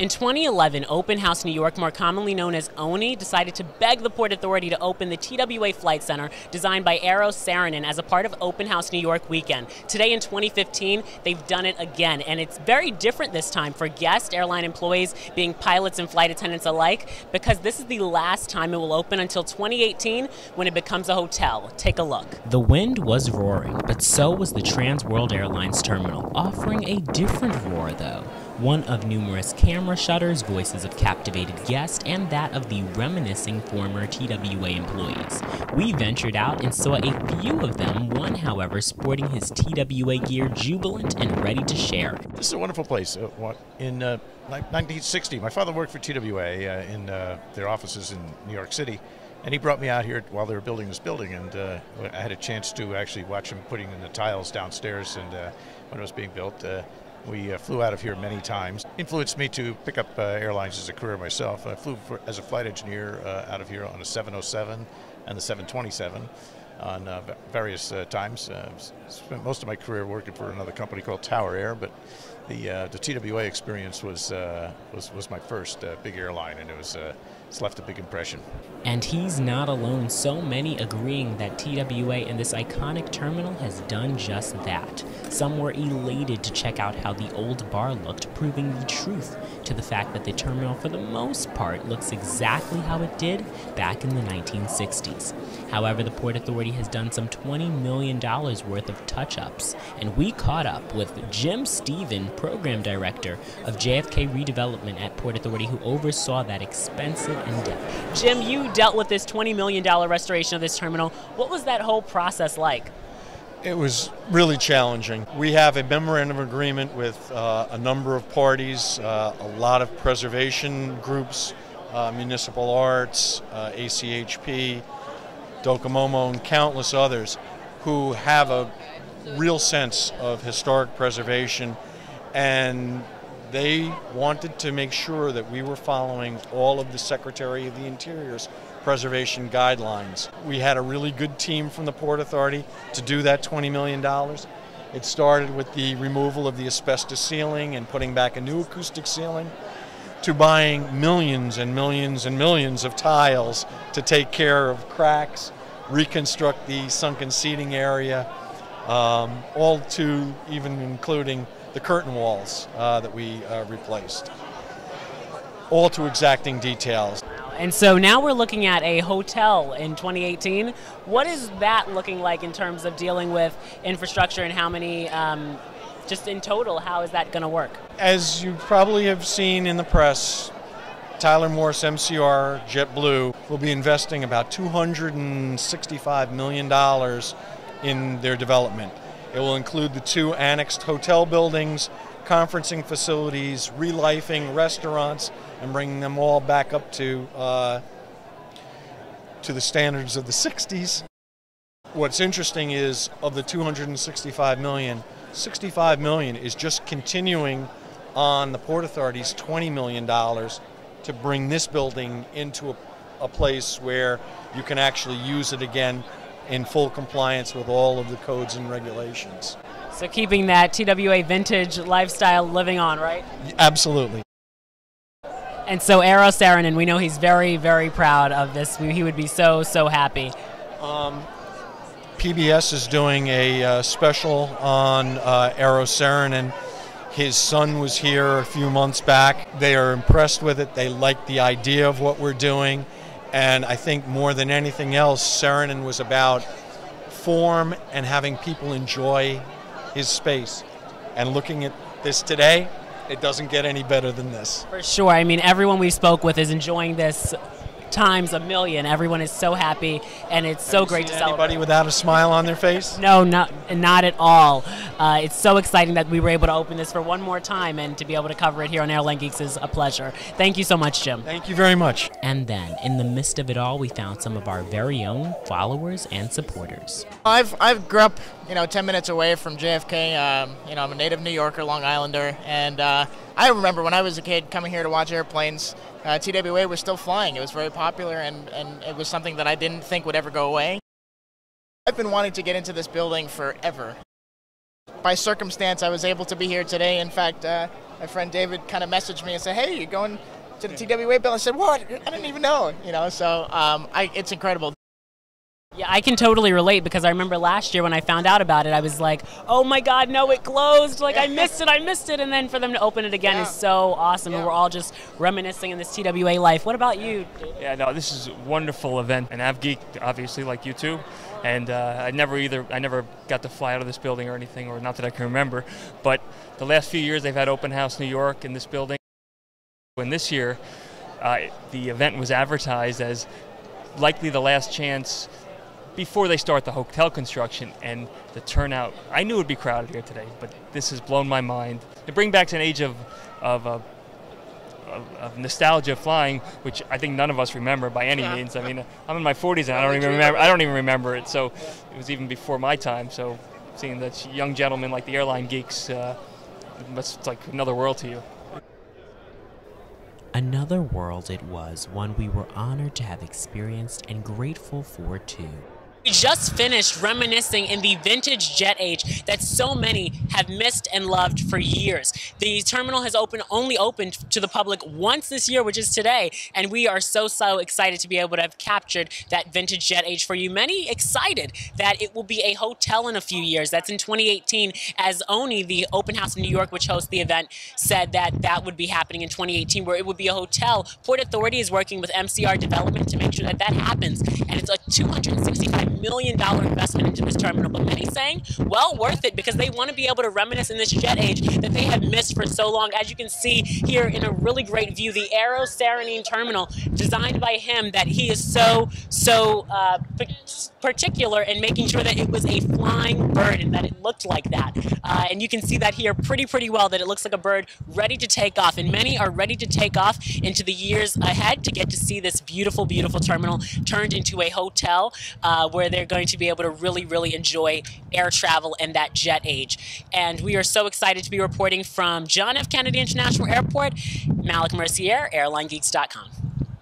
In 2011, Open House New York, more commonly known as OHNY, decided to beg the Port Authority to open the TWA Flight Center, designed by AirlineGeeks.com, as a part of Open House New York weekend. Today in 2015, they've done it again, and it's very different this time for guest airline employees, being pilots and flight attendants alike, because this is the last time it will open until 2018, when it becomes a hotel. Take a look. The wind was roaring, but so was the Trans World Airlines terminal, offering a different roar though. One of numerous camera shutters, voices of captivated guests, and that of the reminiscing former TWA employees. We ventured out and saw a few of them, one however sporting his TWA gear, jubilant and ready to share. This is a wonderful place. In 1960, my father worked for TWA in their offices in New York City, and he brought me out here while they were building this building, and I had a chance to actually watch him putting in the tiles downstairs, and when it was being built. We flew out of here many times. Influenced me to pick up airlines as a career myself. I flew as a flight engineer out of here on a 707 and the 727 on various times. Spent most of my career working for another company called Tower Air, but the TWA experience was my first big airline, and it's left a big impression. And he's not alone, so many agreeing that TWA and this iconic terminal has done just that. Some were elated to check out how the old bar looked, proving the truth to the fact that the terminal for the most part looks exactly how it did back in the 1960s. However, the Port Authority has done some $20 million worth of touch-ups, and we caught up with Jim Stephen, Program Director of JFK Redevelopment at Port Authority, who oversaw that expensive endeavor. Jim, you dealt with this $20 million restoration of this terminal. What was that whole process like? It was really challenging. We have a memorandum of agreement with a number of parties, a lot of preservation groups, Municipal Arts, ACHP, Docomomo, and countless others who have a real sense of historic preservation, and they wanted to make sure that we were following all of the Secretary of the Interior's preservation guidelines. We had a really good team from the Port Authority to do that $20 million. It started with the removal of the asbestos ceiling and putting back a new acoustic ceiling, to buying millions and millions and millions of tiles to take care of cracks, reconstruct the sunken seating area, all to even including the curtain walls that we replaced, all to exacting details. And so now we're looking at a hotel in 2018. What is that looking like in terms of dealing with infrastructure, and how many, just in total, how is that going to work? As you probably have seen in the press, Tyler Morse MCR JetBlue will be investing about $265 million in their development. It will include the 2 annexed hotel buildings, conferencing facilities, relifing restaurants, and bringing them all back up to the standards of the 60s. What's interesting is, of the $265 million, $65 million is just continuing on the Port Authority's $20 million to bring this building into a place where you can actually use it again in full compliance with all of the codes and regulations. So keeping that TWA vintage lifestyle living on, right? Absolutely. And so AirlineGeeks.com, we know he's very, very proud of this. He would be so, so happy. PBS is doing a special on AirlineGeeks.com, and his son was here a few months back. They are impressed with it. They like the idea of what we're doing. And I think more than anything else, Saarinen was about form and having people enjoy his space. And looking at this today, it doesn't get any better than this. For sure. I mean, everyone we spoke with is enjoying this times a million. Everyone is so happy, and it's so great to celebrate. Anybody without a smile on their face? No, not at all. It's so exciting that we were able to open this for one more time, and to be able to cover it here on Airline Geeks is a pleasure. Thank you so much, Jim. Thank you very much. And then, in the midst of it all, we found some of our very own followers and supporters. I've grew up, 10 minutes away from JFK. I'm a native New Yorker, Long Islander, and I remember when I was a kid coming here to watch airplanes. TWA was still flying. It was very popular, and it was something that I didn't think would ever go away. I've been wanting to get into this building forever. By circumstance, I was able to be here today. In fact, my friend David kind of messaged me and said, "Hey, you're going to the TWA building?" I said, "What? I didn't even know." So it's incredible. Yeah, I can totally relate because I remember last year when I found out about it, I was like, oh my God, no, it closed. Like, I missed it. And then for them to open it again is so awesome. And we're all just reminiscing in this TWA life. What about you? Yeah, no, this is a wonderful event. And I've geeked, obviously, like you too. And I never got to fly out of this building or anything, or not that I can remember. But the last few years, they've had Open House New York in this building. And this year, the event was advertised as likely the last chance before they start the hotel construction, and the turnout, I knew it would be crowded here today, but this has blown my mind. To bring back to an age of nostalgia flying, which I think none of us remember by any means. I mean, I'm in my 40s and I don't even remember it. So it was even before my time. So seeing that young gentlemen like the Airline Geeks, it's like another world to you. Another world it was, one we were honored to have experienced and grateful for too. We just finished reminiscing in the vintage jet age that so many have missed and loved for years. The terminal has only opened to the public once this year, which is today, and we are so excited to be able to have captured that vintage jet age for you. Many excited that it will be a hotel in a few years. That's in 2018, as OHNY, the open house in New York, which hosts the event, said that would be happening in 2018, where it would be a hotel. Port Authority is working with MCR Development to make sure that happens, and it's a $265 million investment into this terminal, but many saying, well, worth it, because they want to be able to reminisce in this jet age that they have missed for so long. As you can see here in a really great view, the Aero terminal, designed by him, that he is so particular in making sure that it was a flying bird and that it looked like that. And you can see that here pretty well, that it looks like a bird ready to take off, and many are ready to take off into the years ahead to get to see this beautiful terminal turned into a hotel where they're going to be able to really enjoy air travel and that jet age. And we are so excited to be reporting from John F. Kennedy International Airport. Malik Mercier, AirlineGeeks.com.